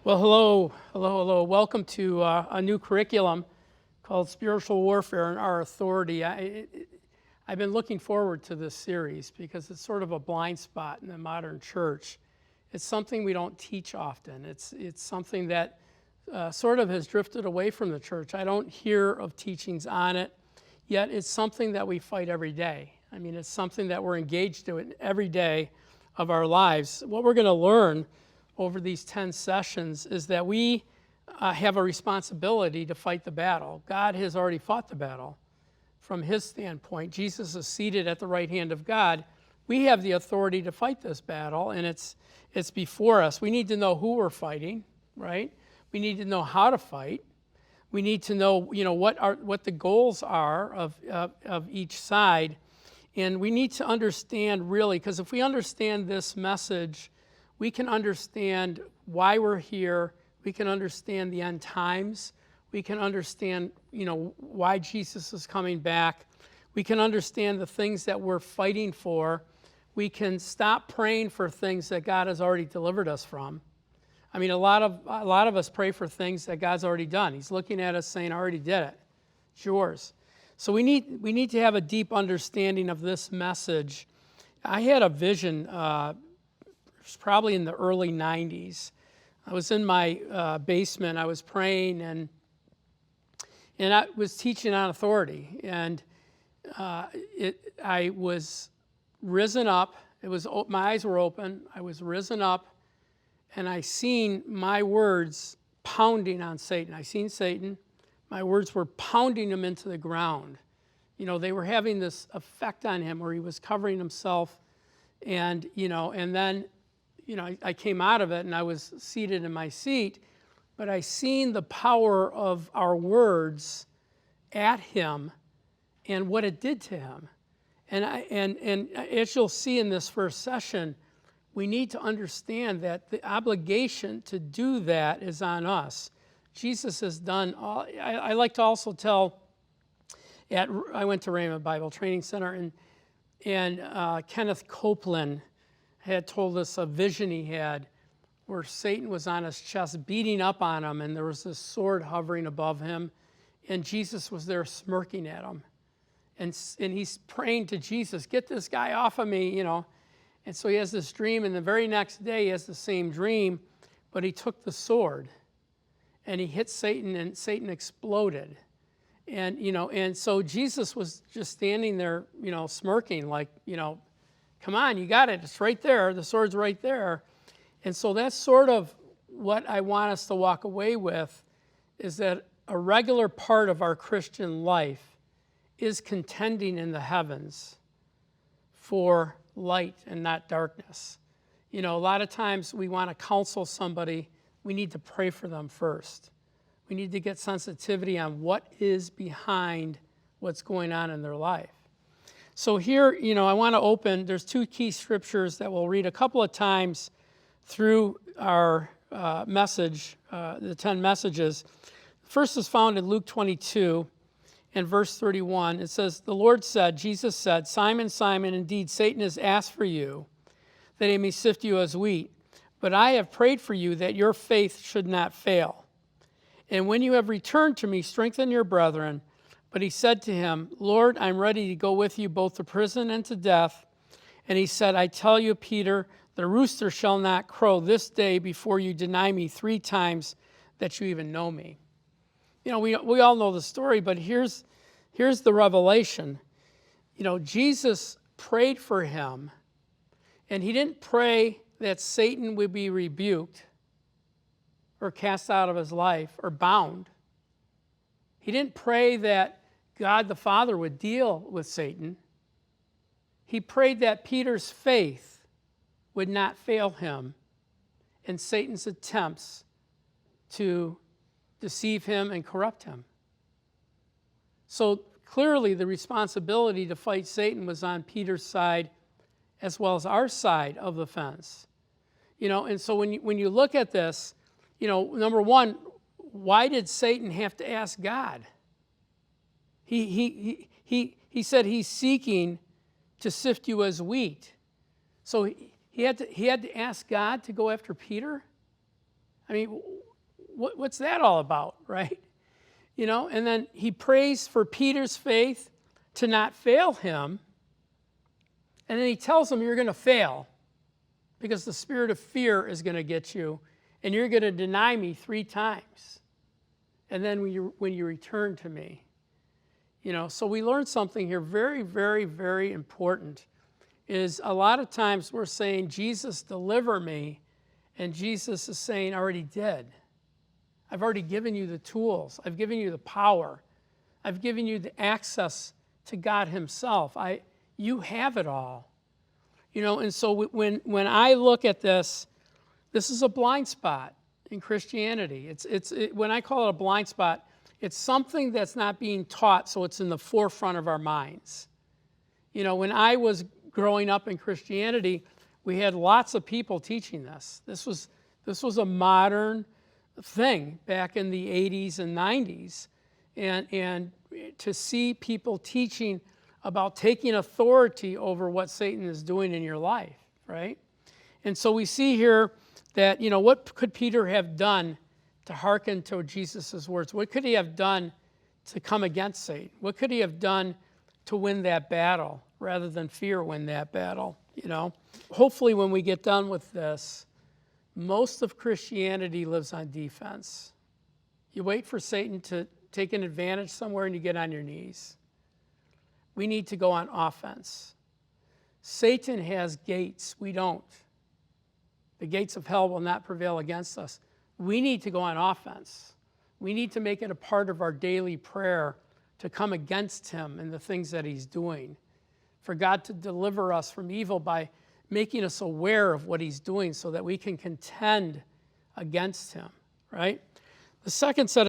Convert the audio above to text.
Well, hello. Welcome to a new curriculum called Spiritual Warfare and Our Authority. I've been looking forward to this series because it's sort of a blind spot in the modern church. It's something we don't teach often. It's something that sort of has drifted away from the church. I don't hear of teachings on it, yet it's something that we fight every day. I mean, it's something that we're engaged in every day of our lives. What we're going to learn over these 10 sessions is that we have a responsibility to fight the battle. God has already fought the battle from his standpoint. Jesus is seated at the right hand of God. We have the authority to fight this battle, and it's before us. We need to know who we're fighting, right? We need to know how to fight. We need to know, what the goals are of each side. And we need to understand really, because if we understand this message, we can understand why we're here. We can understand the end times. We can understand, why Jesus is coming back. We can understand the things that we're fighting for. We can stop praying for things that God has already delivered us from. I mean, a lot of us pray for things that God's already done. He's looking at us saying, "I already did it. It's yours." So we need to have a deep understanding of this message. I had a vision. It was probably in the early 90s. I was in my basement. I was praying, and I was teaching on authority. And I was risen up. My eyes were open. I was risen up, and I seen my words pounding on Satan. I seen Satan. My words were pounding him into the ground. They were having this effect on him where he was covering himself, and then. I came out of it and I was seated in my seat, but I seen the power of our words at him and what it did to him. And as you'll see in this first session, we need to understand that the obligation to do that is on us. Jesus has done all. I like to also tell. I went to Rhema Bible Training Center, and Kenneth Copeland had told us a vision he had where Satan was on his chest beating up on him, and there was this sword hovering above him, and Jesus was there smirking at him. And he's praying to Jesus, "Get this guy off of me," And so he has this dream, and the very next day he has the same dream, but he took the sword and he hit Satan, and Satan exploded. And so Jesus was just standing there, smirking like, "Come on, you got it. It's right there. The sword's right there." And so that's sort of what I want us to walk away with, is that a regular part of our Christian life is contending in the heavens for light and not darkness. A lot of times we want to counsel somebody. We need to pray for them first. We need to get sensitivity on what is behind what's going on in their life. So here, I want to open, there's two key scriptures that we'll read a couple of times through our message, the 10 messages. The first is found in Luke 22 and verse 31. It says, "The Lord said," Jesus said, "Simon, Simon, indeed Satan has asked for you, that he may sift you as wheat. But I have prayed for you that your faith should not fail. And when you have returned to me, strengthen your brethren." But he said to him, "Lord, I'm ready to go with you both to prison and to death." And he said, "I tell you, Peter, the rooster shall not crow this day before you deny me 3 times that you even know me." We all know the story, but here's the revelation. Jesus prayed for him, and he didn't pray that Satan would be rebuked or cast out of his life or bound. He didn't pray that God the Father would deal with Satan. He prayed that Peter's faith would not fail him in Satan's attempts to deceive him and corrupt him. So clearly the responsibility to fight Satan was on Peter's side as well as our side of the fence. And so when you look at this, number one, why did Satan have to ask God? He said he's seeking to sift you as wheat. So he had to ask God to go after Peter? I mean, what's that all about, right? And then he prays for Peter's faith to not fail him. And then he tells him, you're going to fail because the spirit of fear is going to get you, and you're going to deny me 3 times. And then when you return to me. So we learned something here very, very, very important, is a lot of times we're saying, Jesus, deliver me, and Jesus is saying, I already did. I've already given you the tools. I've given you the power. I've given you the access to God himself. You have it all. And so when I look at this is a blind spot in Christianity. When I call it a blind spot, it's something that's not being taught, so it's in the forefront of our minds. When I was growing up in Christianity, we had lots of people teaching this. This was a modern thing back in the 80s and 90s. And to see people teaching about taking authority over what Satan is doing in your life, right? And so we see here that, what could Peter have done to hearken to Jesus' words? What could he have done to come against Satan? What could he have done to win that battle rather than fear win that battle, Hopefully when we get done with this, most of Christianity lives on defense. You wait for Satan to take an advantage somewhere and you get on your knees. We need to go on offense. Satan has gates. We don't. The gates of hell will not prevail against us. We need to go on offense. We need to make it a part of our daily prayer to come against him and the things that he's doing. For God to deliver us from evil by making us aware of what he's doing so that we can contend against him, right? The second set